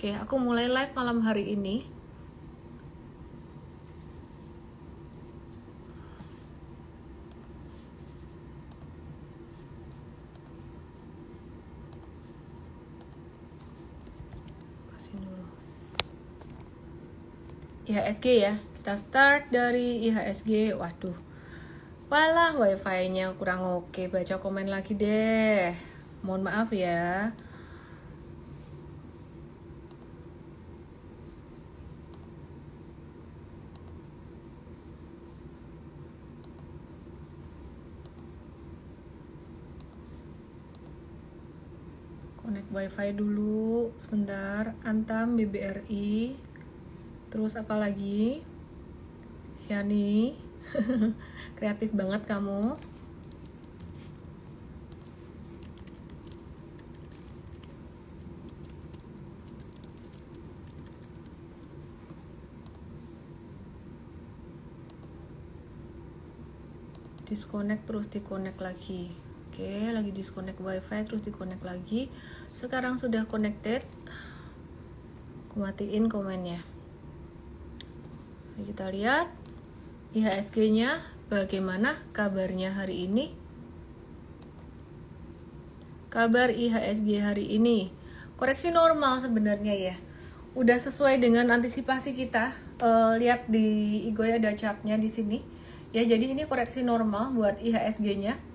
Oke, aku mulai live malam hari ini. Kasih dulu. IHSG ya. Kita start dari IHSG. Waduh. Walah, wifi-nya kurang oke. Baca komen lagi deh. Mohon maaf ya. Connect wifi dulu sebentar. Antam, BBRI. Terus apa lagi? Syani. Kreatif banget kamu. Disconnect terus di-connect lagi. Oke, lagi disconnect wifi terus di-connect lagi. Sekarang sudah connected. Aku matiin komennya. Mari kita lihat IHSG-nya bagaimana kabarnya hari ini. Kabar IHSG hari ini koreksi normal sebenarnya ya. Udah sesuai dengan antisipasi kita. Lihat di Igoya ada chartnya di sini. Ya, jadi ini koreksi normal buat IHSG-nya.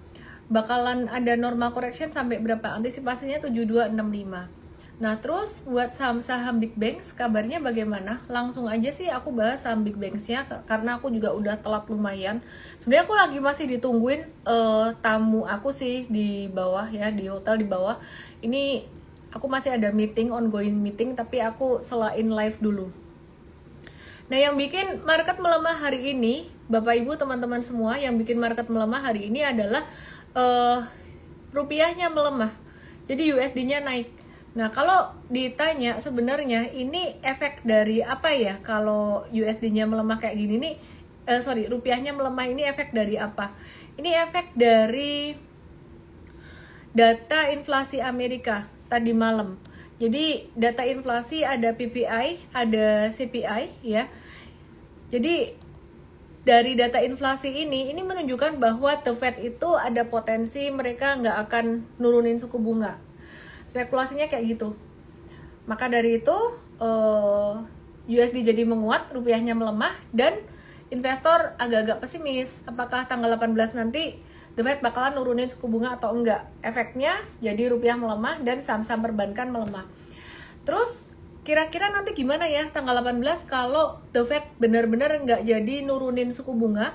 Bakalan ada normal correction sampai berapa? Antisipasinya 7265. Nah, terus buat saham-saham Big Banks kabarnya bagaimana? Langsung aja sih aku bahas saham Big Banks-nya karena aku juga udah telat lumayan. Sebenarnya aku lagi masih ditungguin tamu aku sih di bawah ya, di hotel di bawah. Ini aku masih ada meeting, ongoing meeting, tapi aku selain live dulu. Nah, yang bikin market melemah hari ini, Bapak Ibu, teman-teman semua, yang bikin market melemah hari ini adalah rupiahnya melemah. Jadi USD-nya naik. Nah, kalau ditanya sebenarnya ini efek dari apa ya? Kalau USD-nya melemah kayak gini nih, rupiahnya melemah ini efek dari apa? Ini efek dari data inflasi Amerika tadi malam. Jadi data inflasi ada PPI, ada CPI ya. Jadi dari data inflasi ini menunjukkan bahwa The Fed itu ada potensi mereka nggak akan nurunin suku bunga. Spekulasinya kayak gitu. Maka dari itu USD jadi menguat, rupiahnya melemah, dan investor agak-agak pesimis. Apakah tanggal 18 nanti The Fed bakalan nurunin suku bunga atau enggak? Efeknya jadi rupiah melemah dan saham-saham perbankan melemah. Terus kira-kira nanti gimana ya tanggal 18 kalau The Fed benar-benar nggak jadi nurunin suku bunga,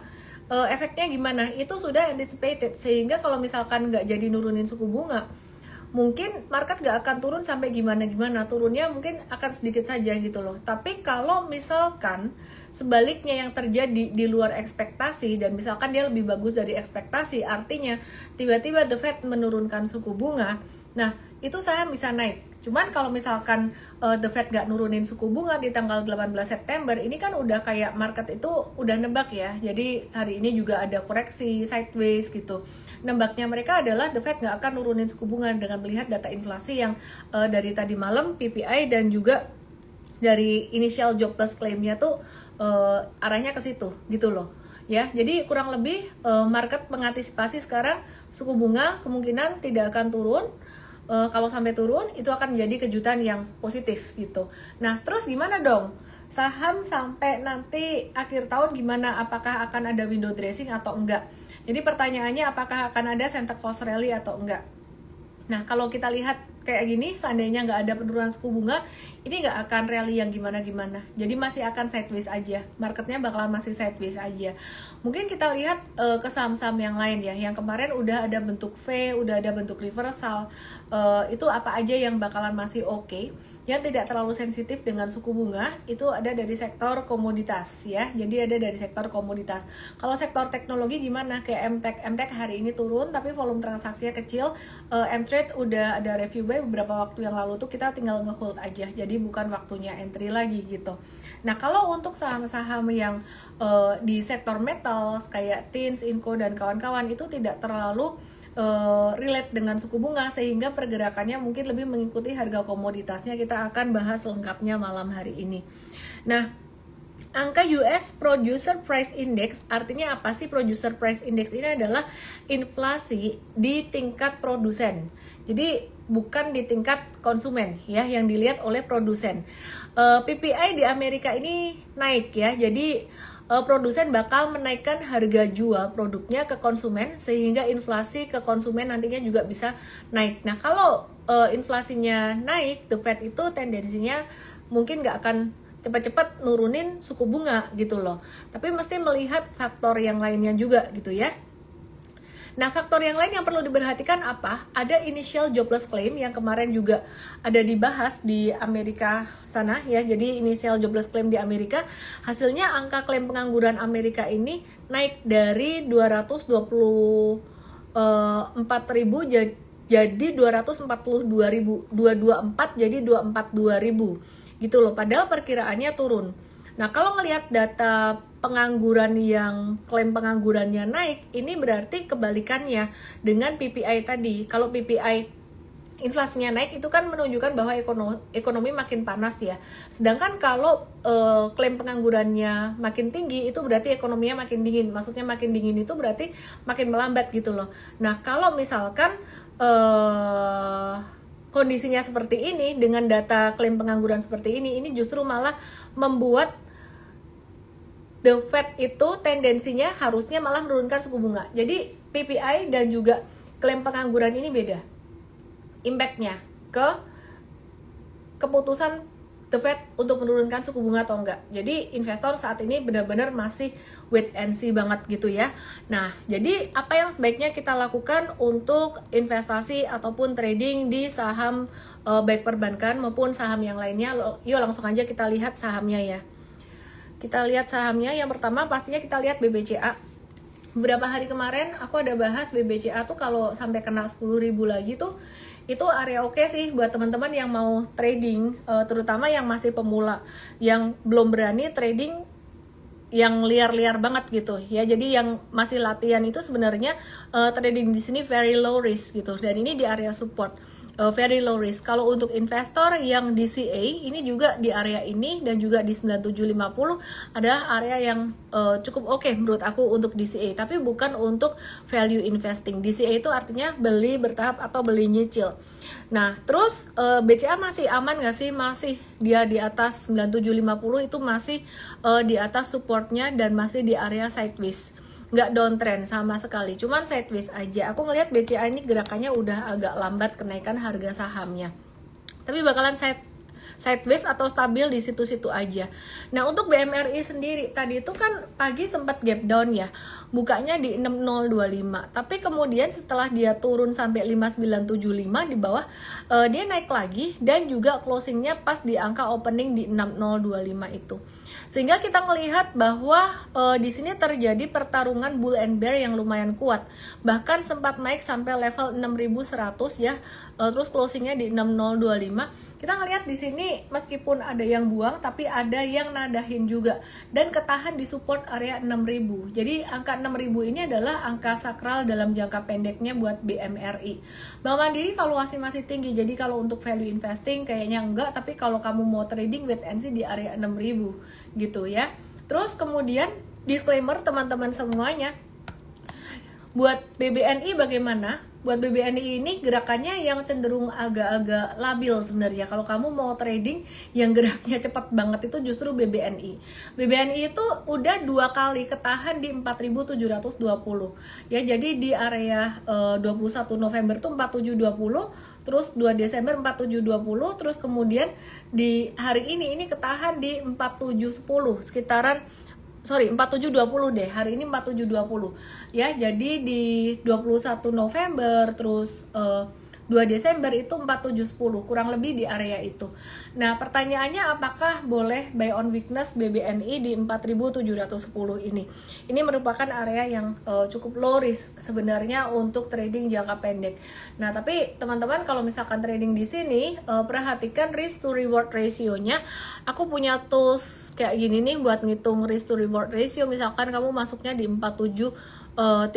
efeknya gimana? Itu sudah anticipated, sehingga kalau misalkan nggak jadi nurunin suku bunga, mungkin market nggak akan turun sampai gimana-gimana, turunnya mungkin akan sedikit saja gitu loh. Tapi kalau misalkan sebaliknya yang terjadi di luar ekspektasi dan misalkan dia lebih bagus dari ekspektasi, artinya tiba-tiba The Fed menurunkan suku bunga, nah itu saham bisa naik. Cuman kalau misalkan The Fed gak nurunin suku bunga di tanggal 18 September, ini kan udah kayak market itu udah nebak ya. Jadi hari ini juga ada koreksi sideways gitu. Nembaknya mereka adalah The Fed gak akan nurunin suku bunga dengan melihat data inflasi yang dari tadi malam PPI dan juga dari initial jobless claim-nya tuh arahnya ke situ gitu loh. Ya, jadi kurang lebih market mengantisipasi sekarang suku bunga kemungkinan tidak akan turun. Kalau sampai turun itu akan menjadi kejutan yang positif gitu. Nah, terus gimana dong? Saham sampai nanti akhir tahun gimana? Apakah akan ada window dressing atau enggak? Jadi pertanyaannya apakah akan ada Santa Claus rally atau enggak? Nah, kalau kita lihat kayak gini, seandainya nggak ada penurunan suku bunga, ini nggak akan rally yang gimana-gimana. Jadi masih akan sideways aja. Marketnya bakalan masih sideways aja. Mungkin kita lihat ke saham-saham yang lain ya. Yang kemarin udah ada bentuk V, udah ada bentuk reversal. Itu apa aja yang bakalan masih oke. Yang tidak terlalu sensitif dengan suku bunga itu ada dari sektor komoditas ya. Jadi ada dari sektor komoditas. Kalau sektor teknologi gimana? Kayak MTech hari ini turun tapi volume transaksinya kecil. Mtrade udah ada review buy beberapa waktu yang lalu tuh, kita tinggal nge-hold aja. Jadi bukan waktunya entry lagi gitu. Nah, kalau untuk saham-saham yang di sektor metals kayak Tins, Inco dan kawan-kawan itu tidak terlalu relate dengan suku bunga sehingga pergerakannya mungkin lebih mengikuti harga komoditasnya. Kita akan bahas lengkapnya malam hari ini. Nah, angka US Producer Price Index artinya apa sih? Producer Price Index ini adalah inflasi di tingkat produsen. Jadi bukan di tingkat konsumen ya, yang dilihat oleh produsen. PPI di Amerika ini naik ya. Jadi produsen bakal menaikkan harga jual produknya ke konsumen sehingga inflasi ke konsumen nantinya juga bisa naik. Nah, kalau inflasinya naik, the Fed itu tendensinya mungkin nggak akan cepat-cepat nurunin suku bunga gitu loh. Tapi mesti melihat faktor yang lainnya juga gitu ya. Nah, faktor yang lain yang perlu diperhatikan apa? Ada initial jobless claim yang kemarin juga ada dibahas di Amerika sana ya. Jadi initial jobless claim di Amerika, hasilnya angka klaim pengangguran Amerika ini naik dari 224.000 jadi 242.000, 224 jadi 242.000 gitu loh. Padahal perkiraannya turun. Nah, kalau ngelihat data pengangguran yang klaim penganggurannya naik, ini berarti kebalikannya dengan PPI tadi. Kalau PPI inflasinya naik itu kan menunjukkan bahwa ekonomi makin panas ya. Sedangkan kalau klaim penganggurannya makin tinggi itu berarti ekonominya makin dingin. Maksudnya makin dingin itu berarti makin melambat gitu loh. Nah, kalau misalkan kondisinya seperti ini dengan data klaim pengangguran seperti ini justru malah membuat The Fed itu tendensinya harusnya malah menurunkan suku bunga. Jadi PPI dan juga klaim pengangguran ini beda impact-nya ke keputusan The Fed untuk menurunkan suku bunga atau enggak. Jadi investor saat ini benar-benar masih wait and see banget gitu ya. Nah, jadi apa yang sebaiknya kita lakukan untuk investasi ataupun trading di saham baik perbankan maupun saham yang lainnya? Yuk langsung aja kita lihat sahamnya ya. Kita lihat sahamnya, yang pertama pastinya kita lihat BBCA. Beberapa hari kemarin aku ada bahas BBCA tuh kalau sampai kena 10.000 lagi tuh, itu area oke sih buat teman-teman yang mau trading, terutama yang masih pemula, yang belum berani trading yang liar-liar banget gitu ya. Jadi yang masih latihan itu sebenarnya trading di sini very low risk gitu, dan ini di area support. Very low risk. Kalau untuk investor yang DCA ini juga di area ini dan juga di 9750 adalah area yang cukup oke menurut aku untuk DCA, tapi bukan untuk value investing. DCA itu artinya beli bertahap atau beli nyicil. Nah, terus BCA masih aman nggak sih? Masih, dia di atas 9750 itu masih di atas supportnya dan masih di area sideways. Nggak downtrend sama sekali, cuman sideways aja. Aku ngelihat BCA ini gerakannya udah agak lambat kenaikan harga sahamnya, tapi bakalan sideways atau stabil di situ-situ aja. Nah, untuk BMRI sendiri tadi itu kan pagi sempat gap down ya, bukanya di 6025, tapi kemudian setelah dia turun sampai 5975 di bawah, dia naik lagi dan juga closingnya pas di angka opening di 6025 itu. Sehingga kita melihat bahwa di sini terjadi pertarungan bull and bear yang lumayan kuat. Bahkan sempat naik sampai level 6100 ya. Terus closingnya di 6025. Kita ngelihat di sini meskipun ada yang buang tapi ada yang nadahin juga dan ketahan di support area 6000. Jadi angka 6000 ini adalah angka sakral dalam jangka pendeknya buat BMRI. Bank Mandiri valuasi masih tinggi. Jadi kalau untuk value investing kayaknya enggak, tapi kalau kamu mau trading wait and see di area 6000 gitu ya. Terus kemudian disclaimer teman-teman semuanya, buat BBNI bagaimana? Buat BBNI ini gerakannya yang cenderung agak-agak labil sebenarnya. Kalau kamu mau trading yang geraknya cepat banget itu justru BBNI. BBNI itu udah 2 kali ketahan di 4.720 ya. Jadi di area 21 November tuh 4720, terus 2 Desember 4720, terus kemudian di hari ini ketahan di 4710 sekitaran 4720 deh, hari ini 4720 ya. Jadi di 21 November terus 2 Desember itu 4710, kurang lebih di area itu. Nah, pertanyaannya apakah boleh buy on weakness BBNI di 4710 ini? Ini merupakan area yang cukup low risk sebenarnya untuk trading jangka pendek. Nah, tapi teman-teman kalau misalkan trading di sini perhatikan risk to reward ratio-nya. Aku punya tools kayak gini nih buat ngitung risk to reward ratio. Misalkan kamu masuknya di 47 30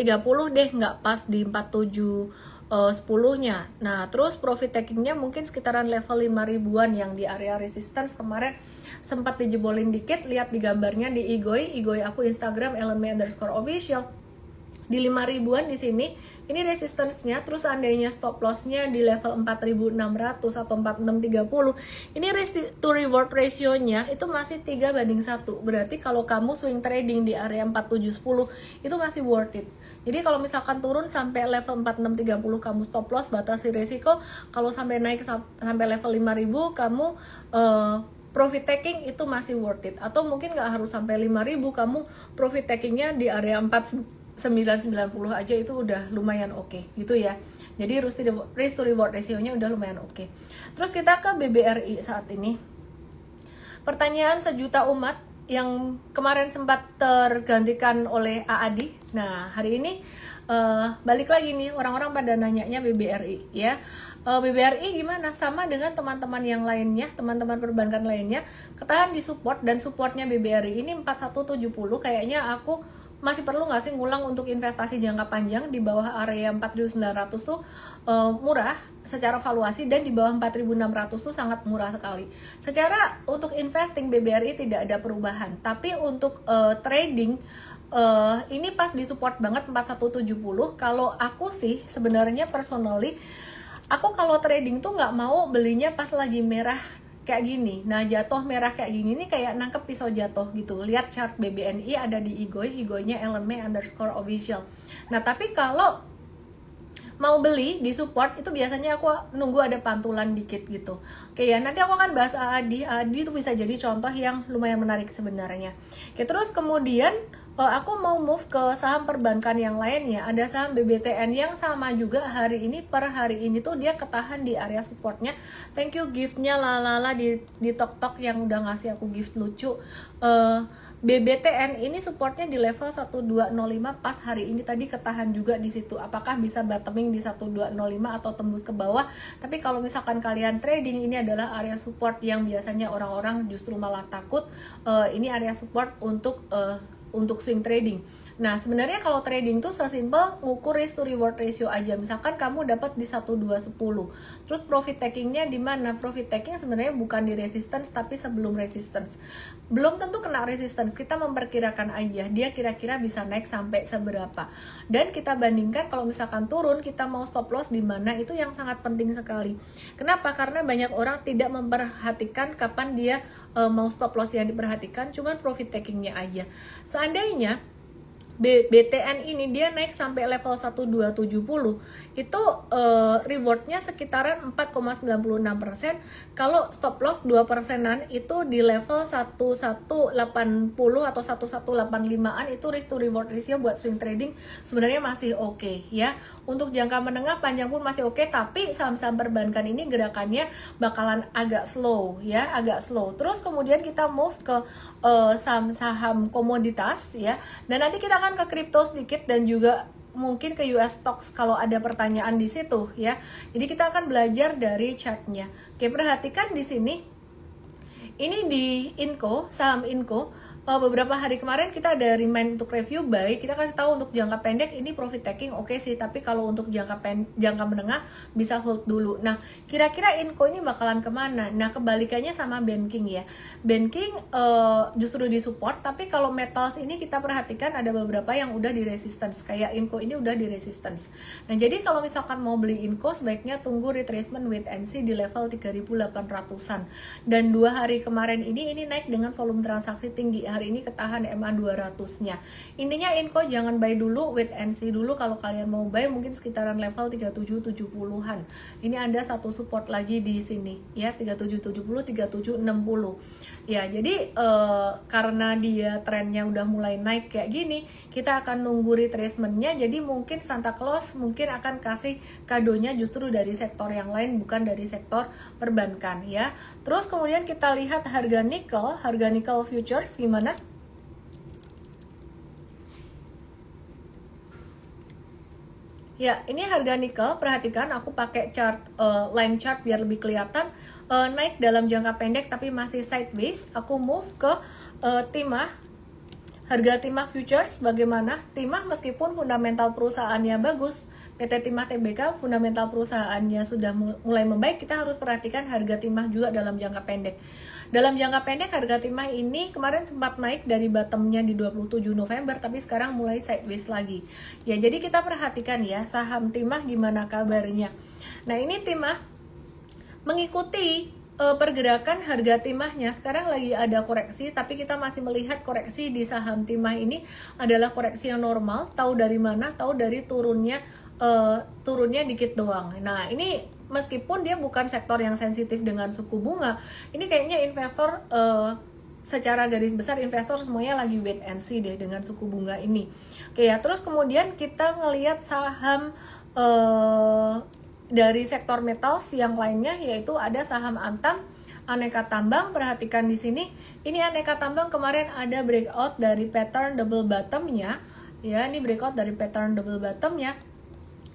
deh, nggak pas di 47 10-nya. Nah, terus profit takingnya mungkin sekitaran level 5 ribuan yang di area resistance kemarin sempat dijebolin dikit. Lihat di gambarnya di Igoi aku Instagram @ellenme_official. Di 5 ribuan di sini, ini resistance-nya, terus seandainya stop loss-nya di level 4.600 atau 4630, ini risk to reward ratio-nya itu masih 3:1. Berarti kalau kamu swing trading di area 4710 itu masih worth it. Jadi kalau misalkan turun sampai level 4630 kamu stop loss, batasi risiko. Kalau sampai naik sampai level 5000 kamu profit taking itu masih worth it. Atau mungkin nggak harus sampai 5000, kamu profit takingnya di area 990 aja itu udah lumayan oke, gitu ya. Jadi risk to reward ratio-nya udah lumayan oke. Terus kita ke BBRI saat ini. Pertanyaan sejuta umat yang kemarin sempat tergantikan oleh Aadi. Nah, hari ini balik lagi nih, orang-orang pada nanyanya BBRI ya. BBRI gimana? Sama dengan teman-teman yang lainnya, teman-teman perbankan lainnya, ketahan di support, dan supportnya BBRI ini 4170. Kayaknya aku masih perlu nggak sih ngulang untuk investasi jangka panjang di bawah area 4.900 tuh murah secara valuasi, dan di bawah 4.600 tuh sangat murah sekali. Secara untuk investing BBRI tidak ada perubahan, tapi untuk trading ini pas di support banget 4170. Kalau aku sih sebenarnya personally, aku kalau trading tuh nggak mau belinya pas lagi merah kayak gini. Nah, jatuh merah kayak gini nih kayak nangkep pisau jatuh gitu. Lihat chart BBNI ada di Igoi-nya @ellenme_official. Nah, tapi kalau mau beli di support itu biasanya aku nunggu ada pantulan dikit gitu. Oke ya, nanti aku akan bahas Adi itu bisa jadi contoh yang lumayan menarik sebenarnya. Oke, terus kemudian aku mau move ke saham perbankan yang lainnya. Ada saham BBTN yang sama juga hari ini, per hari ini tuh dia ketahan di area supportnya. Thank you giftnya lalala di tok yang udah ngasih aku gift lucu. BBTN ini supportnya di level 1205 pas hari ini tadi ketahan juga di situ. Apakah bisa bottoming di 1205 atau tembus ke bawah? Tapi kalau misalkan kalian trading, ini adalah area support yang biasanya orang-orang justru malah takut. Ini area support untuk swing trading. Nah, sebenarnya kalau trading tuh sesimpel ngukur risk to reward ratio aja. Misalkan kamu dapat di 1210. Terus profit takingnya di mana? Profit taking sebenarnya bukan di resistance tapi sebelum resistance. Belum tentu kena resistance. Kita memperkirakan aja dia kira-kira bisa naik sampai seberapa. Dan kita bandingkan kalau misalkan turun kita mau stop loss di mana, itu yang sangat penting sekali. Kenapa? Karena banyak orang tidak memperhatikan kapan dia mau stop loss. Yang diperhatikan cuman profit takingnya aja. Seandainya BTN ini dia naik sampai level 1270, itu rewardnya sekitaran 4,96%. Kalau stop loss 2%-an itu di level 1180 atau 1185-an, itu risk to reward ratio buat swing trading sebenarnya masih oke ya. Untuk jangka menengah panjang pun masih oke, tapi saham-saham perbankan ini gerakannya bakalan agak slow ya, agak slow. Terus kemudian kita move ke saham-saham komoditas ya, dan nanti kita akan ke kripto sedikit dan juga mungkin ke US stocks kalau ada pertanyaan di situ ya. Jadi kita akan belajar dari chartnya. Oke, perhatikan di sini. Ini di Inco, saham Inco. Beberapa hari kemarin kita ada remind untuk review buy. Kita kasih tahu untuk jangka pendek ini profit taking oke sih, tapi kalau untuk jangka menengah bisa hold dulu. Nah, kira-kira Inco ini bakalan kemana? Nah, kebalikannya sama banking ya. Banking justru di support, tapi kalau metals ini kita perhatikan ada beberapa yang udah di resistance. Kayak Inco ini udah di resistance. Nah, jadi kalau misalkan mau beli Inco sebaiknya tunggu retracement wait and see di level 3.800-an. Dan 2 hari kemarin ini naik dengan volume transaksi tinggi. Hari ini ketahan MA 200-nya. Intinya Inco jangan buy dulu, wait and see dulu. Kalau kalian mau buy mungkin sekitaran level 3770-an. Ini ada satu support lagi di sini ya, 3770, 3760. Ya, jadi karena dia trennya udah mulai naik kayak gini, kita akan nunggu retracement-nya. Jadi mungkin Santa Claus mungkin akan kasih kadonya justru dari sektor yang lain, bukan dari sektor perbankan ya. Terus kemudian kita lihat harga nikel futures gimana? Ya, ini harga nikel. Perhatikan aku pakai chart line chart biar lebih kelihatan. Naik dalam jangka pendek tapi masih sideways. Aku move ke timah Harga Timah Futures bagaimana? Timah meskipun fundamental perusahaannya bagus, PT Timah Tbk fundamental perusahaannya sudah mulai membaik, kita harus perhatikan harga Timah juga dalam jangka pendek. Dalam jangka pendek harga Timah ini kemarin sempat naik dari bottomnya di 27 November, tapi sekarang mulai sideways lagi. Ya, jadi kita perhatikan ya saham Timah gimana kabarnya. Nah, ini Timah mengikuti pergerakan harga timahnya. Sekarang lagi ada koreksi, tapi kita masih melihat koreksi di saham Timah ini adalah koreksi yang normal. Tahu dari mana? Tahu dari turunnya dikit doang. Nah, ini meskipun dia bukan sektor yang sensitif dengan suku bunga, ini kayaknya investor secara garis besar investor semuanya lagi wait and see deh dengan suku bunga ini. Oke ya, terus kemudian kita ngelihat saham dari sektor metals yang lainnya, yaitu ada saham Antam, Aneka Tambang. Perhatikan di sini, ini Aneka Tambang kemarin ada breakout dari pattern double bottomnya, ya, ini breakout dari pattern double bottomnya,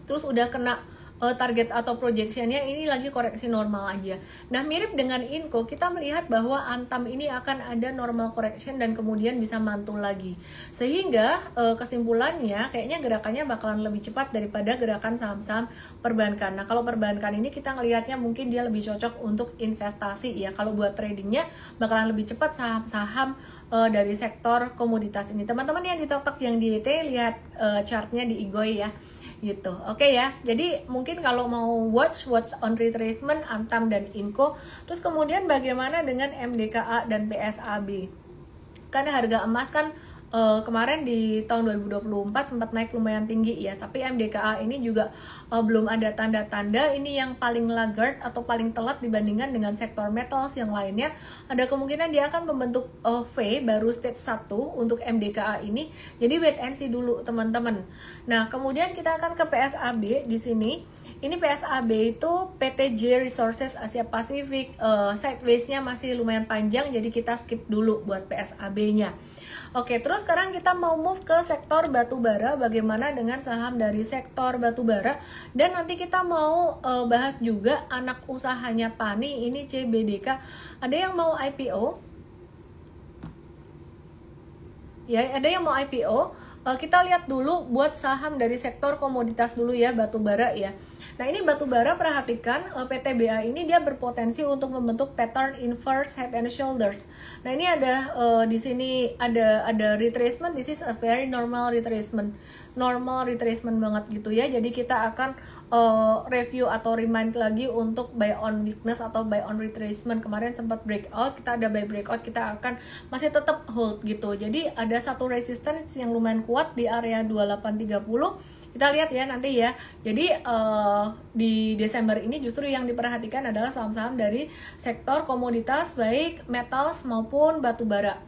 terus udah kena target atau projectionnya, ini lagi koreksi normal aja. Nah, mirip dengan Inco, kita melihat bahwa Antam ini akan ada normal correction dan kemudian bisa mantul lagi. Sehingga kesimpulannya kayaknya gerakannya bakalan lebih cepat daripada gerakan saham-saham perbankan. Nah, kalau perbankan ini kita ngelihatnya mungkin dia lebih cocok untuk investasi ya. Kalau buat tradingnya bakalan lebih cepat saham-saham dari sektor komoditas ini. Teman-teman yang di TokTok yang di YT, lihat chartnya di Igoy ya. Gitu. Oke ya. Jadi mungkin kalau mau watch on retracement Antam dan Inco. Terus kemudian bagaimana dengan MDKA dan PSAB? Karena harga emas kan kemarin di tahun 2024 sempat naik lumayan tinggi ya, tapi MDKA ini juga belum ada tanda-tanda ini yang paling laggard atau paling telat dibandingkan dengan sektor metals yang lainnya. Ada kemungkinan dia akan membentuk V baru stage 1 untuk MDKA ini. Jadi wait and see dulu teman-teman. Nah, kemudian kita akan ke PSAB di sini. Ini PSAB itu PTJ Resources Asia Pasifik, sideways-nya masih lumayan panjang, jadi kita skip dulu buat PSAB-nya. Oke, terus sekarang kita mau move ke sektor batubara. Bagaimana dengan saham dari sektor batubara? Dan nanti kita mau bahas juga anak usahanya Pani, ini CBDK. Ada yang mau IPO? Ya, ada yang mau IPO. Kita lihat dulu buat saham dari sektor komoditas dulu ya, batubara ya. Nah, ini batubara, perhatikan PTBA ini dia berpotensi untuk membentuk pattern inverse head and shoulders. Nah, ini ada di sini ada retracement. This is a very normal retracement banget gitu ya. Jadi kita akan review atau remind lagi untuk buy on weakness atau buy on retracement. Kemarin sempat breakout, kita ada buy breakout, kita akan masih tetap hold gitu. Jadi ada satu resistance yang lumayan kuat di area 2830. Kita lihat ya nanti ya. Jadi di Desember ini justru yang diperhatikan adalah saham-saham dari sektor komoditas baik metals maupun batubara.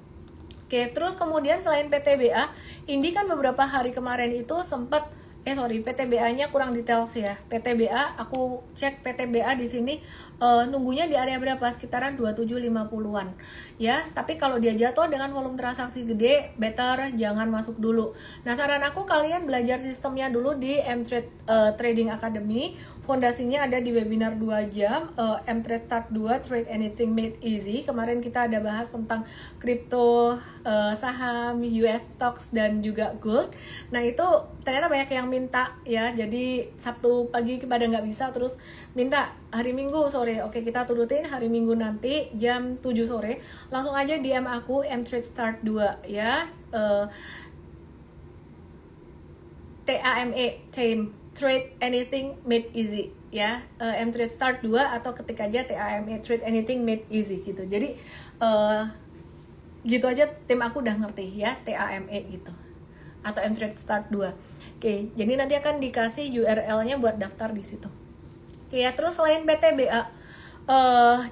Oke, terus kemudian selain PTBA, Indi kan beberapa hari kemarin itu sempat PTBA-nya kurang details ya. PTBA, aku cek PTBA di sini nunggunya di area berapa? Sekitaran 2750-an. Ya, tapi kalau dia jatuh dengan volume transaksi gede, better jangan masuk dulu. Nah, saran aku kalian belajar sistemnya dulu di M-Trade Trading Academy. Fondasinya ada di webinar 2 jam, M-Trade Start 2, Trade Anything Made Easy. Kemarin kita ada bahas tentang kripto, saham, US stocks, dan juga gold. Nah, itu ternyata banyak yang minta ya, jadi Sabtu pagi pada nggak bisa, terus minta hari Minggu sore. Oke, kita turutin hari Minggu nanti jam 7 sore. Langsung aja DM aku M-Trade Start 2 ya. TAME, Trade Anything Made Easy ya. M-Trade Start 2 atau ketik aja TAME, Trade Anything Made Easy gitu. Jadi gitu aja, tim aku udah ngerti ya, TAME gitu atau M-Trade Start 2. Oke, jadi nanti akan dikasih URL-nya buat daftar di situ. Oke ya, terus selain PTBA,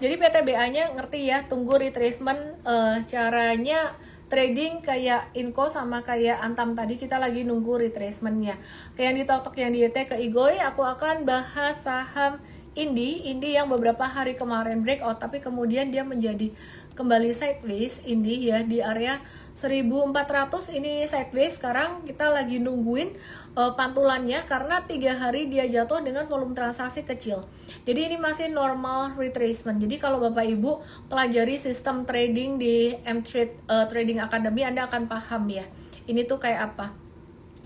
jadi PTBA-nya ngerti ya, tunggu retracement. Caranya trading kayak Inco sama kayak Antam tadi, kita lagi nunggu retracement-nya. Kayak yang di TokTok yang di YT ke Igoy, aku akan bahas saham Indi yang beberapa hari kemarin breakout tapi kemudian dia menjadi kembali sideways. Indi ya di area 1400 ini sideways. Sekarang kita lagi nungguin pantulannya karena 3 hari dia jatuh dengan volume transaksi kecil. Jadi ini masih normal retracement. Jadi kalau Bapak Ibu pelajari sistem trading di M-Trade Trading Academy, Anda akan paham ya. Ini tuh kayak apa.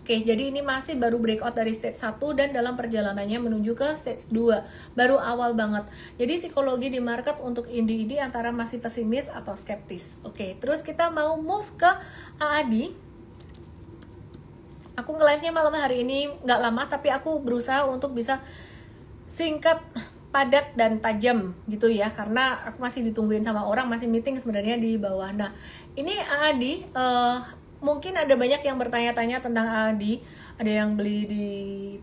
Oke, jadi ini masih baru breakout dari stage 1 dan dalam perjalanannya menuju ke stage 2. Baru awal banget. Jadi psikologi di market untuk Indi ini antara masih pesimis atau skeptis. Oke, terus kita mau move ke AAD. Aku nge-live-nya malam hari ini nggak lama, tapi aku berusaha untuk bisa singkat, padat, dan tajam gitu ya. Karena aku masih ditungguin sama orang, masih meeting sebenarnya di bawah. Nah, ini AAD, mungkin ada banyak yang bertanya-tanya tentang AAD. Ada yang beli di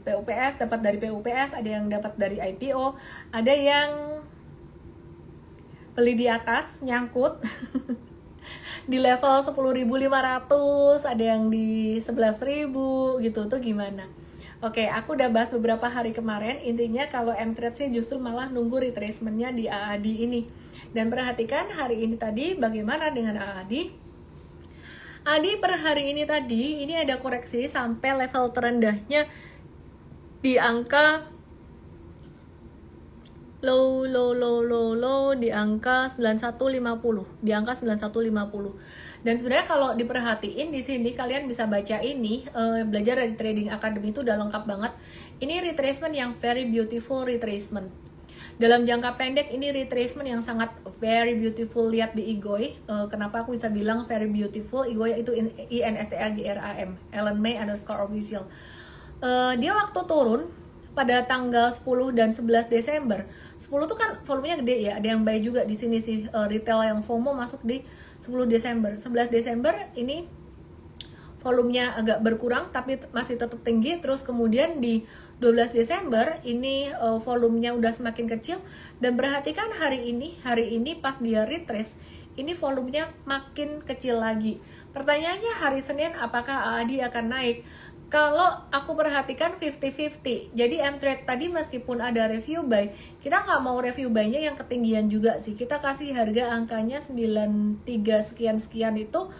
PUPS, dapat dari PUPS, ada yang dapat dari IPO, ada yang beli di atas, nyangkut di level 10.500, ada yang di 11.000 gitu. Tuh gimana? Oke, aku udah bahas beberapa hari kemarin. Intinya kalau M-Trade sih justru malah nunggu retracementnya di AAD ini. Dan perhatikan hari ini tadi bagaimana dengan AAD. Adi per hari ini tadi, ini ada koreksi sampai level terendahnya di angka low di angka 9150, di angka 9150. Dan sebenarnya kalau diperhatiin di sini kalian bisa baca ini, belajar dari Trading Academy itu udah lengkap banget. Ini retracement yang very beautiful retracement. Dalam jangka pendek ini retracement yang sangat very beautiful. Lihat di IGOI, kenapa aku bisa bilang very beautiful. IGOI itu INSTAGRAM, Ellen May _official. Dia waktu turun pada tanggal 10 dan 11 Desember. 10 tuh kan volumenya gede ya, ada yang buy juga di sini sih, retail yang FOMO masuk di 10 Desember. 11 Desember ini volumenya agak berkurang tapi masih tetap tinggi. Terus kemudian di 12 Desember ini volumenya udah semakin kecil. Dan perhatikan hari ini pas dia retrace, ini volumenya makin kecil lagi. Pertanyaannya hari Senin apakah AAD akan naik? Kalau aku perhatikan 50-50. Jadi M-Trade tadi meskipun ada review buy, kita nggak mau review buy-nya yang ketinggian juga sih. Kita kasih harga angkanya 93 sekian-sekian itu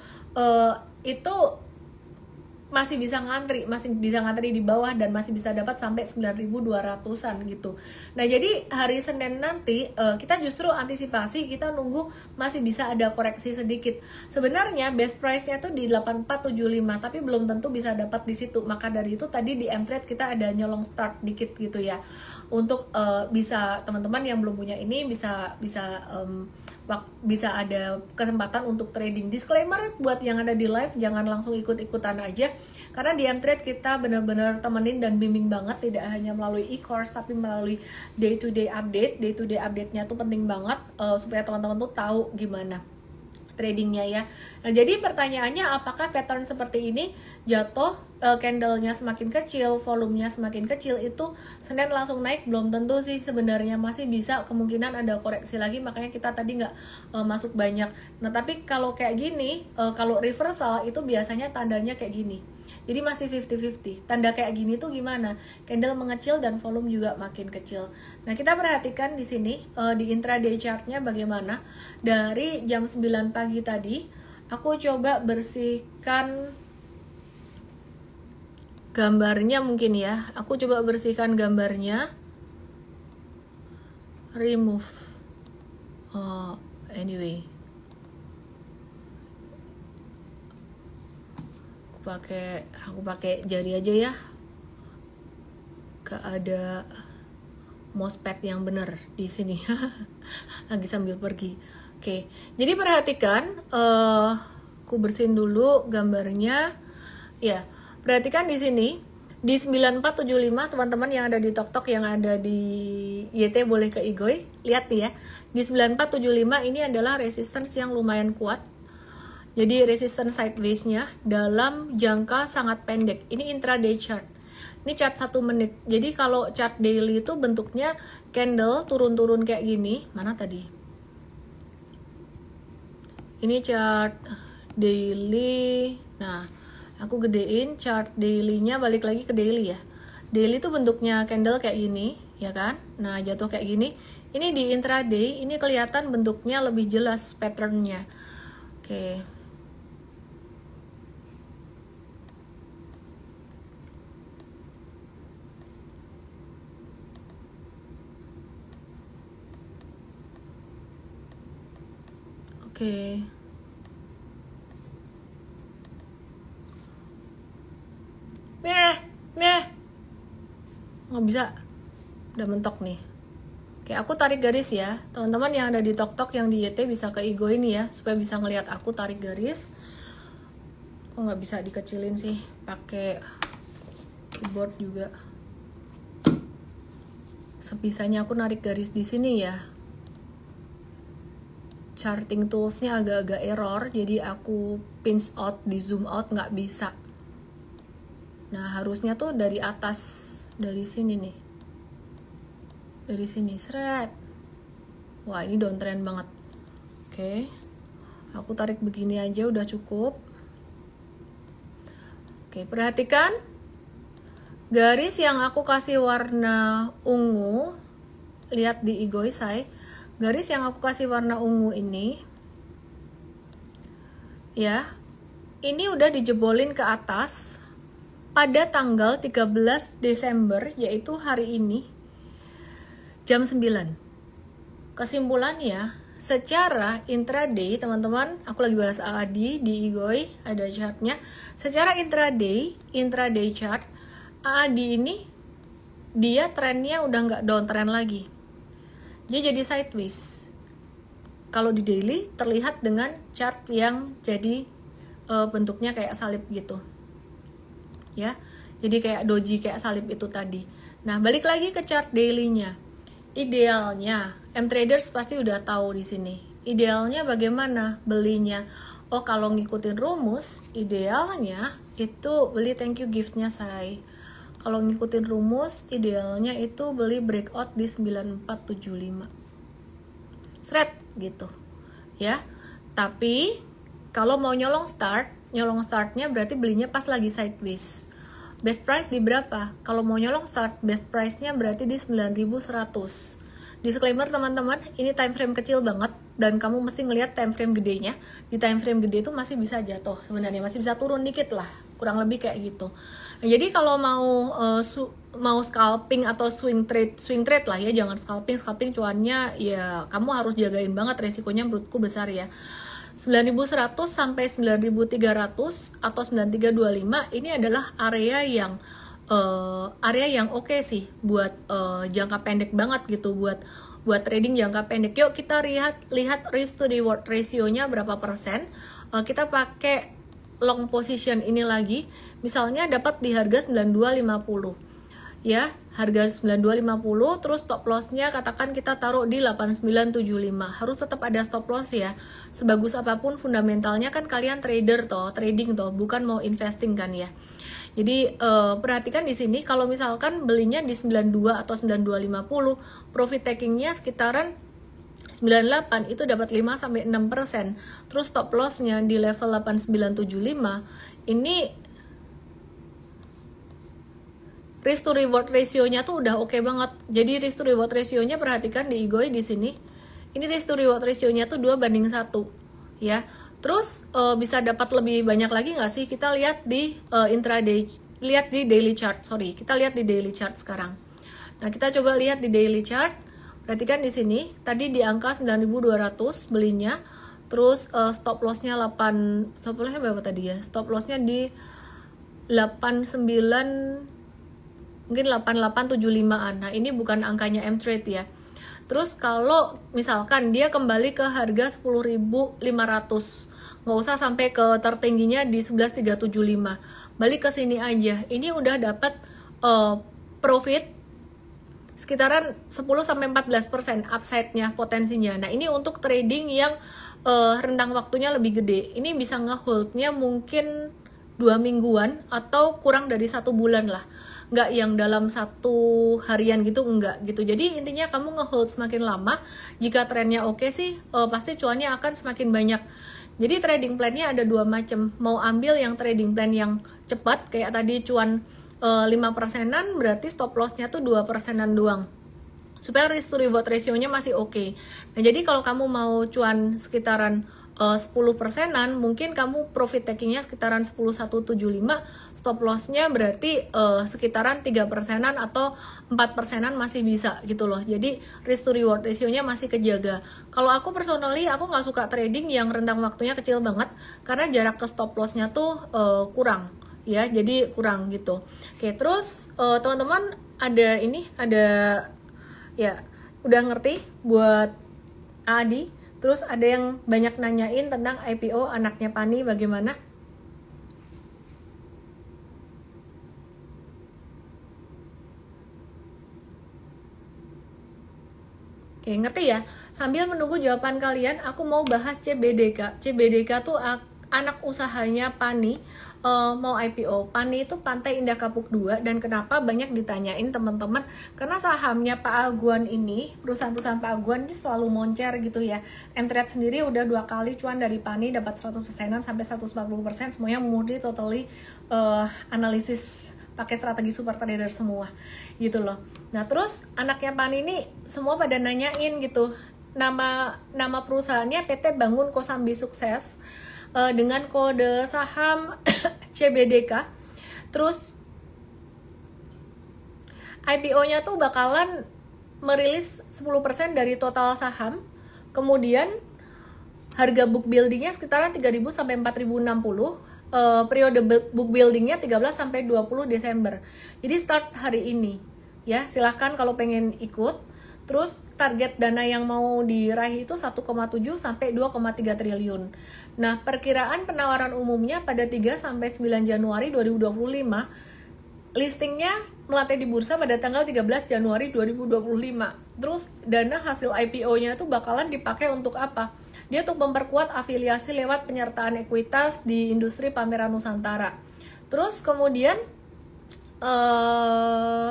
masih bisa ngantri di bawah dan masih bisa dapat sampai 9.200-an gitu. Nah, jadi hari Senin nanti kita justru antisipasi, kita nunggu masih bisa ada koreksi sedikit. Sebenarnya best price-nya tuh di 8475, tapi belum tentu bisa dapat di situ. Maka dari itu tadi di M-Trade kita ada nyolong start dikit gitu ya. Untuk bisa teman-teman yang belum punya ini bisa ada kesempatan untuk trading. Disclaimer buat yang ada di live, jangan langsung ikut-ikutan aja, karena di M-Trade kita benar-benar temenin dan bimbing banget, tidak hanya melalui e-course tapi melalui day to day update-nya tuh penting banget supaya teman-teman tuh tahu gimana tradingnya ya. Nah, jadi pertanyaannya apakah pattern seperti ini jatuh, candlenya semakin kecil, volumenya semakin kecil, itu Senin langsung naik? Belum tentu sih sebenarnya, masih bisa kemungkinan ada koreksi lagi, makanya kita tadi nggak masuk banyak. Nah, tapi kalau kayak gini, kalau reversal itu biasanya tandanya kayak gini. Jadi masih 50-50. Tanda kayak gini tuh gimana? Candle mengecil dan volume juga makin kecil. Nah, kita perhatikan di sini di intraday chartnya bagaimana. Dari jam 9 pagi tadi, aku coba bersihkan gambarnya mungkin ya. Aku coba bersihkan gambarnya. Remove. Anyway. Aku pakai jari aja ya. Gak ada mousepad yang bener di sini. Lagi sambil pergi. Oke, jadi perhatikan, aku bersihin dulu gambarnya. Ya, perhatikan di sini di 9475, teman-teman yang ada di TokTok, yang ada di YT boleh ke IGOI. Lihat nih ya. Di 9475 ini adalah resistance yang lumayan kuat. Jadi resistance sideways-nya dalam jangka sangat pendek. Ini intraday chart. Ini chart 1 menit. Jadi kalau chart daily itu bentuknya candle turun-turun kayak gini. Mana tadi? Ini chart daily. Nah, aku gedein chart daily-nya, balik lagi ke daily ya. Daily itu bentuknya candle kayak gini ya kan? Nah, jatuh kayak gini. Ini di intraday, ini kelihatan bentuknya lebih jelas patternnya. Oke. Oke. Nggak bisa, udah mentok nih. Oke, aku tarik garis ya. Teman-teman yang ada di TokTok yang di YT bisa ke Igo ini ya, supaya bisa ngelihat aku tarik garis. Kok nggak bisa dikecilin sih, pakai keyboard juga. Sebisanya aku narik garis di sini ya. Charting toolsnya agak-agak error, jadi aku pinch out, di zoom out nggak bisa. Nah, harusnya tuh dari atas, dari sini nih, dari sini, seret. Wah, ini downtrend banget. Oke, aku tarik begini aja udah cukup. Oke, perhatikan garis yang aku kasih warna ungu. Lihat di Igoisai, garis yang aku kasih warna ungu ini ya, ini udah dijebolin ke atas pada tanggal 13 Desember, yaitu hari ini, jam 9. Kesimpulannya, secara intraday, teman-teman, aku lagi bahas AAD di Igoi, ada chartnya. Secara intraday chart, AAD ini, dia trennya udah nggak downtrend lagi. Dia jadi sideways. Kalau di daily, terlihat dengan chart yang jadi bentuknya kayak salib gitu. Ya, jadi kayak doji, kayak salib itu tadi. Nah, balik lagi ke chart daily-nya. Idealnya, M-traders pasti udah tahu di sini. Idealnya bagaimana belinya? Oh, kalau ngikutin rumus, idealnya itu beli thank you gift-nya say. Kalau ngikutin rumus, idealnya itu beli breakout di 9475. Seret gitu. Ya. Tapi kalau mau nyolong startnya berarti belinya pas lagi sideways. Best price di berapa? Kalau mau nyolong start, best price-nya berarti di 9100. Disclaimer teman-teman, ini time frame kecil banget dan kamu mesti ngelihat time frame gedenya. Di time frame gede itu masih bisa jatuh sebenarnya, masih bisa turun dikit lah, kurang lebih kayak gitu. Nah, jadi kalau mau scalping atau swing trade lah ya, jangan scalping cuannya ya kamu harus jagain banget, resikonya menurutku besar ya. 9100 sampai 9300 atau 9325 ini adalah area yang oke sih buat jangka pendek banget gitu, buat trading jangka pendek. Yuk kita lihat risk to reward ratio-nya berapa persen. Kita pakai long position ini lagi, misalnya dapat di harga 9250 ya, harga 9250, terus stop loss-nya katakan kita taruh di 8975. Harus tetap ada stop loss ya. Sebagus apapun fundamentalnya kan kalian trading toh, bukan mau investing kan ya. Jadi perhatikan di sini kalau misalkan belinya di 92 atau 9250, profit taking-nya sekitaran 98, itu dapat 5 sampai 6%. Terus stop loss-nya di level 8975. Ini risk to reward ratio-nya tuh udah oke banget. Jadi risk to reward ratio-nya perhatikan di Igoi di sini. Ini risk to reward ratio-nya tuh 2:1 ya. Terus bisa dapat lebih banyak lagi nggak sih? Kita lihat di intraday, lihat di daily chart. Kita lihat di daily chart sekarang. Nah, kita coba lihat di daily chart. Perhatikan di sini, tadi di angka 9200 belinya. Terus stop loss-nya stop loss-nya berapa tadi ya? Stop loss-nya di 89, mungkin 8875-an. Nah, ini bukan angkanya M-Trade ya. Terus kalau misalkan dia kembali ke harga 10.500, nggak usah sampai ke tertingginya di 11.375, balik ke sini aja. Ini udah dapat profit sekitaran 10-14% upside-nya, potensinya. Nah, ini untuk trading yang rentang waktunya lebih gede. Ini bisa nge-hold-nya mungkin 2 mingguan atau kurang dari 1 bulan lah. Nggak yang dalam 1 harian gitu, enggak gitu. Jadi intinya kamu nge-hold semakin lama, jika trennya oke sih pasti cuannya akan semakin banyak. Jadi trading plan-nya ada 2 macam. Mau ambil yang trading plan yang cepat kayak tadi cuan 5%-an, berarti stop loss-nya tuh 2%-an doang. supaya risk to reward ratio-nya masih oke. Nah, jadi kalau kamu mau cuan sekitaran 10%-an, mungkin kamu profit taking-nya sekitaran 10,175, stop loss-nya berarti sekitaran 3%-an atau 4%-an masih bisa gitu loh. Jadi risk to reward ratio-nya masih kejaga. Kalau aku personally, aku nggak suka trading yang rentang waktunya kecil banget, karena jarak ke stop loss-nya tuh kurang ya, jadi kurang gitu. Oke, terus teman-teman ada ya udah ngerti buat Adi. Terus ada yang banyak nanyain tentang IPO anaknya Pani bagaimana? Oke, ngerti ya? Sambil menunggu jawaban kalian, aku mau bahas CBDK. CBDK tuh anak usahanya Pani, mau IPO. Pani itu Pantai Indah Kapuk 2, dan kenapa banyak ditanyain teman-teman? Karena sahamnya Pak Aguan ini, perusahaan-perusahaan Pak Aguan ini selalu moncer gitu ya. Mtrade sendiri udah 2 kali cuan dari Pani, dapat 100%-an sampai 140%, semuanya murni totally analisis pakai strategi super trader semua gitu loh. Nah, terus anaknya Pani ini semua pada nanyain gitu. Nama perusahaannya PT Bangun Kosambi Sukses, dengan kode saham CBDK. Terus IPO-nya tuh bakalan merilis 10% dari total saham. Kemudian harga book buildingnya sekitaran 3.000 sampai 4.060. Periode book buildingnya 13 sampai 20 Desember. Jadi start hari ini. Ya, silahkan kalau pengen ikut. Terus target dana yang mau diraih itu 1,7 sampai 2,3 triliun. Nah, perkiraan penawaran umumnya pada 3 sampai 9 Januari 2025. Listingnya melantai di bursa pada tanggal 13 Januari 2025. Terus dana hasil IPO-nya itu bakalan dipakai untuk apa? Dia untuk memperkuat afiliasi lewat penyertaan ekuitas di industri pameran Nusantara. Terus kemudian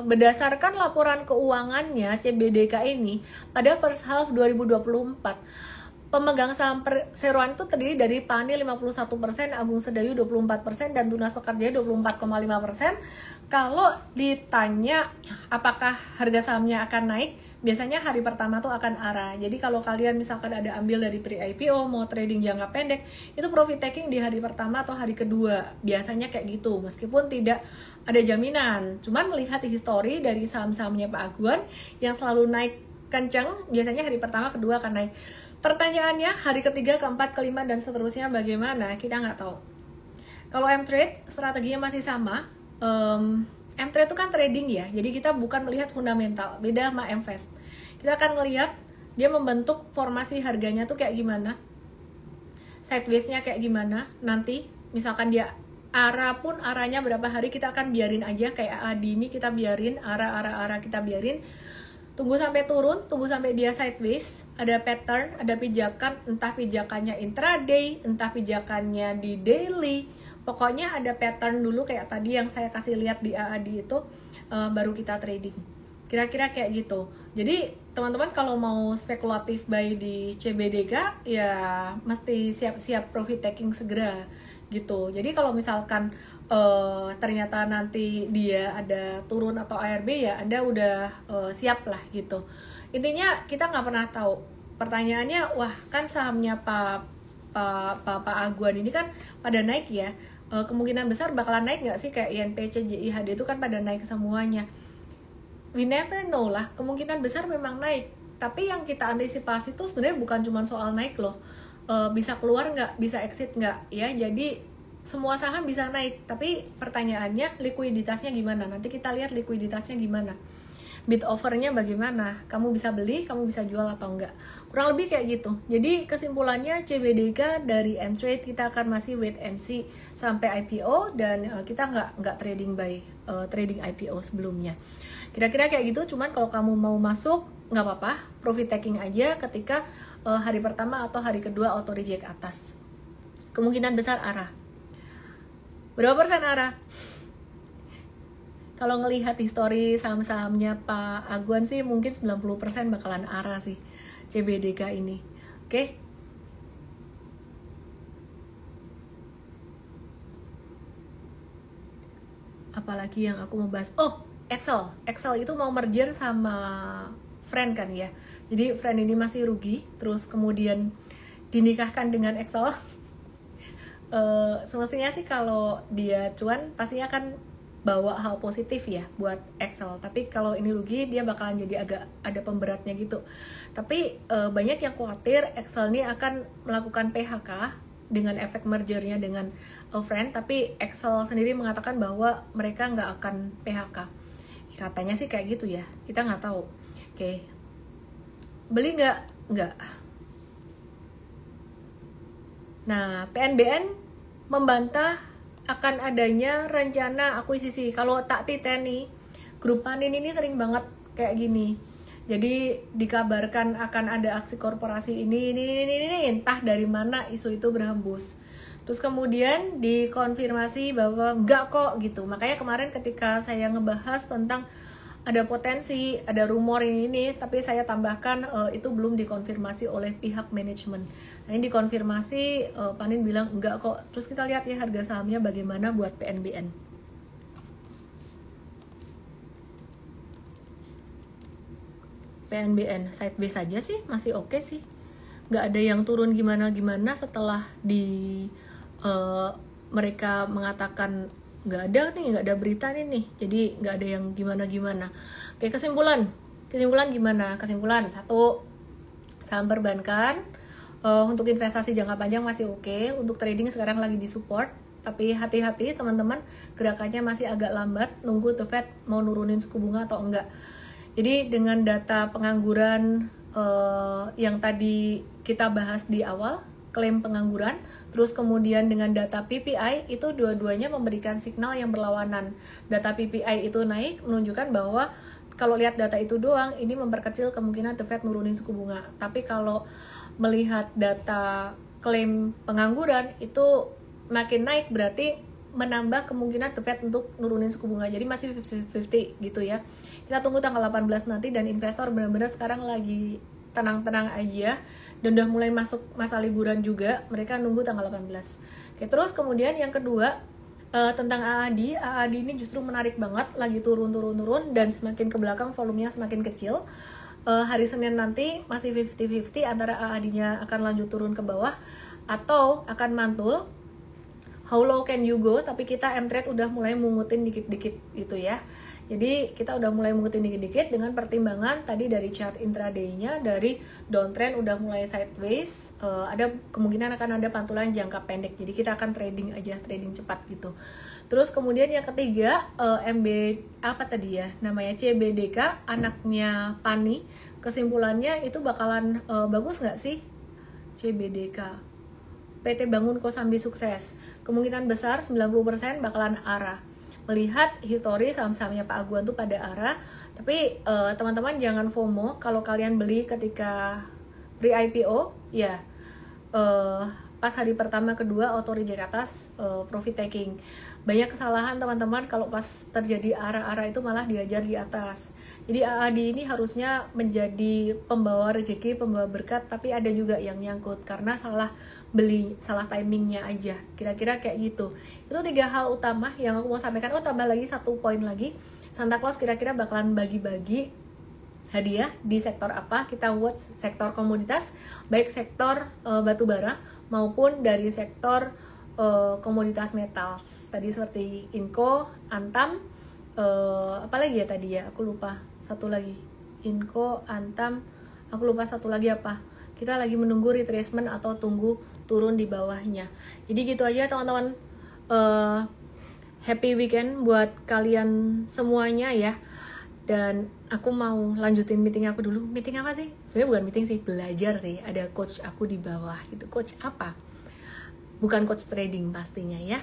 berdasarkan laporan keuangannya CBDK ini pada first half 2024, pemegang saham perseroan itu terdiri dari Pani 51%, Agung Sedayu 24%, dan Tunas Pekerja 24,5%. Kalau ditanya apakah harga sahamnya akan naik, biasanya hari pertama tuh akan arah. Jadi kalau kalian misalkan ada ambil dari pre-IPO, mau trading jangka pendek, itu profit taking di hari pertama atau hari kedua. Biasanya kayak gitu, meskipun tidak ada jaminan. Cuman melihat histori dari saham-sahamnya Pak Aguan yang selalu naik kencang, biasanya hari pertama, kedua akan naik. Pertanyaannya, hari ketiga, keempat, kelima, dan seterusnya bagaimana? Kita nggak tahu. Kalau M-Trade, strateginya masih sama. M-Trade itu kan trading ya, jadi kita bukan melihat fundamental, beda sama M-Fast. Kita akan melihat dia membentuk formasi harganya tuh kayak gimana, sideways-nya kayak gimana. Nanti misalkan dia arahnya berapa hari, kita akan biarin aja kayak Adi ini, kita biarin arah kita biarin, tunggu sampai turun, tunggu sampai dia sideways, ada pattern, ada pijakan, entah pijakannya intraday, entah pijakannya di daily. Pokoknya ada pattern dulu kayak tadi yang saya kasih lihat di AAD itu, baru kita trading. Kira-kira kayak gitu. Jadi teman-teman kalau mau spekulatif buy di CBDK, ya mesti siap-siap profit taking segera gitu. Jadi kalau misalkan ternyata nanti dia ada turun atau ARB, ya Anda udah siap lah gitu. Intinya kita nggak pernah tahu. Pertanyaannya, wah kan sahamnya Pak Aguan ini kan pada naik ya, kemungkinan besar bakalan naik nggak sih kayak INP, CJI, HD itu kan pada naik semuanya. We never know lah, kemungkinan besar memang naik. Tapi yang kita antisipasi itu sebenarnya bukan cuma soal naik loh, bisa keluar nggak, bisa exit nggak ya. Jadi semua saham bisa naik, tapi pertanyaannya likuiditasnya gimana. Nanti kita lihat likuiditasnya gimana, bid offernya bagaimana, kamu bisa beli, kamu bisa jual atau enggak, kurang lebih kayak gitu. Jadi kesimpulannya CBDK dari M-Trade kita akan masih wait and see sampai IPO, dan kita nggak trading buy, trading IPO sebelumnya. Kira-kira kayak gitu. Cuman kalau kamu mau masuk nggak apa-apa, profit taking aja ketika hari pertama atau hari kedua auto reject atas. Kemungkinan besar arah. Berapa persen arah? Kalau ngelihat histori saham-sahamnya Pak Aguan sih mungkin 90% bakalan arah sih CBDK ini. Oke. Apalagi yang aku mau bahas. Oh, Excel itu mau merger sama friend kan ya. Jadi friend ini masih rugi, terus kemudian dinikahkan dengan Excel. Semestinya sih kalau dia cuan pastinya akan bawa hal positif ya buat Excel. Tapi kalau ini rugi, dia bakalan jadi agak ada pemberatnya gitu. Tapi banyak yang khawatir Excel ini akan melakukan PHK dengan efek mergernya dengan friend. Tapi Excel sendiri mengatakan bahwa mereka nggak akan PHK. Katanya sih kayak gitu ya. Kita nggak tahu. Oke. Beli nggak? Nggak. Nah, PNBN membantah akan adanya rencana akuisisi. Kalau tak titeni, grup Panin ini sering banget kayak gini. Jadi dikabarkan akan ada aksi korporasi ini, entah dari mana isu itu berhembus. Terus kemudian dikonfirmasi bahwa enggak kok gitu. Makanya kemarin ketika saya ngebahas tentang ada potensi, ada rumor ini, tapi saya tambahkan itu belum dikonfirmasi oleh pihak manajemen. Nah, ini dikonfirmasi, Panin bilang enggak kok. Terus kita lihat ya harga sahamnya bagaimana buat PNBN. PNBN sideways saja sih, masih oke sih. Nggak ada yang turun gimana-gimana setelah mereka mengatakan nggak ada berita nih, jadi nggak ada yang gimana-gimana. Oke, kesimpulan gimana? Kesimpulan 1, saham perbankan untuk investasi jangka panjang masih oke. Untuk trading sekarang lagi disupport, tapi hati-hati teman-teman, gerakannya masih agak lambat, nunggu The Fed mau nurunin suku bunga atau enggak. Jadi dengan data pengangguran yang tadi kita bahas di awal, klaim pengangguran, terus kemudian dengan data PPI, itu dua-duanya memberikan signal yang berlawanan. Data PPI itu naik, menunjukkan bahwa kalau lihat data itu doang, ini memperkecil kemungkinan The Fed nurunin suku bunga. Tapi kalau melihat data klaim pengangguran, itu makin naik, berarti menambah kemungkinan The Fed untuk nurunin suku bunga. Jadi masih 50-50 gitu ya. Kita tunggu tanggal 18 nanti, dan investor benar-benar sekarang lagi tenang-tenang aja, dan udah mulai masuk masa liburan juga, mereka nunggu tanggal 18. Oke, terus kemudian yang kedua tentang AAD ini justru menarik banget, lagi turun, dan semakin ke belakang volumenya semakin kecil. Hari Senin nanti masih 50-50 antara AAD-nya akan lanjut turun ke bawah atau akan mantul. How low can you go? Tapi kita M-Trade udah mulai mungutin dikit-dikit gitu ya. Jadi kita udah mulai mungutin dikit-dikit dengan pertimbangan tadi dari chart intraday-nya, dari downtrend udah mulai sideways, ada kemungkinan akan ada pantulan jangka pendek. Jadi kita akan trading aja, trading cepat gitu. Terus kemudian yang ketiga, namanya CBDK, anaknya Pani. Kesimpulannya itu bakalan bagus nggak sih CBDK? PT Bangun Kosambi sukses. Kemungkinan besar 90% bakalan arah. Melihat histori saham-sahamnya Pak Aguan tuh pada arah. Tapi teman-teman jangan FOMO kalau kalian beli ketika pre-IPO, ya pas hari pertama kedua auto reject atas, profit taking. Banyak kesalahan teman-teman kalau pas terjadi arah-arah itu malah diajar di atas. Jadi AAD ini harusnya menjadi pembawa rezeki, pembawa berkat, tapi ada juga yang nyangkut karena salah beli, salah timingnya aja. Kira-kira kayak gitu. Itu 3 hal utama yang aku mau sampaikan. Oh, tambah lagi 1 poin lagi. Santa Claus kira-kira bakalan bagi-bagi hadiah di sektor apa? Kita watch sektor komoditas, baik sektor batubara maupun dari sektor komoditas metals. Tadi seperti Inco, Antam, apalagi ya tadi ya? Aku lupa. Satu lagi. Inco, Antam, aku lupa satu lagi apa. Kita lagi menunggu retracement atau tunggu turun di bawahnya. Jadi gitu aja teman-teman. Happy weekend buat kalian semuanya ya. Dan aku mau lanjutin meeting aku dulu. Meeting apa sih? Sebenarnya bukan meeting sih, belajar sih. Ada coach aku di bawah gitu. Coach apa? Bukan coach trading pastinya ya.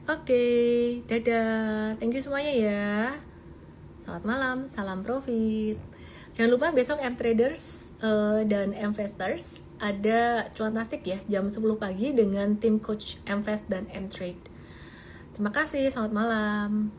Oke, dadah. Thank you semuanya ya. Selamat malam, salam profit. Jangan lupa besok M-Traders dan M-Investors ada cuantastik ya, jam 10 pagi dengan tim coach M-Invest dan M-Trade. Terima kasih, selamat malam.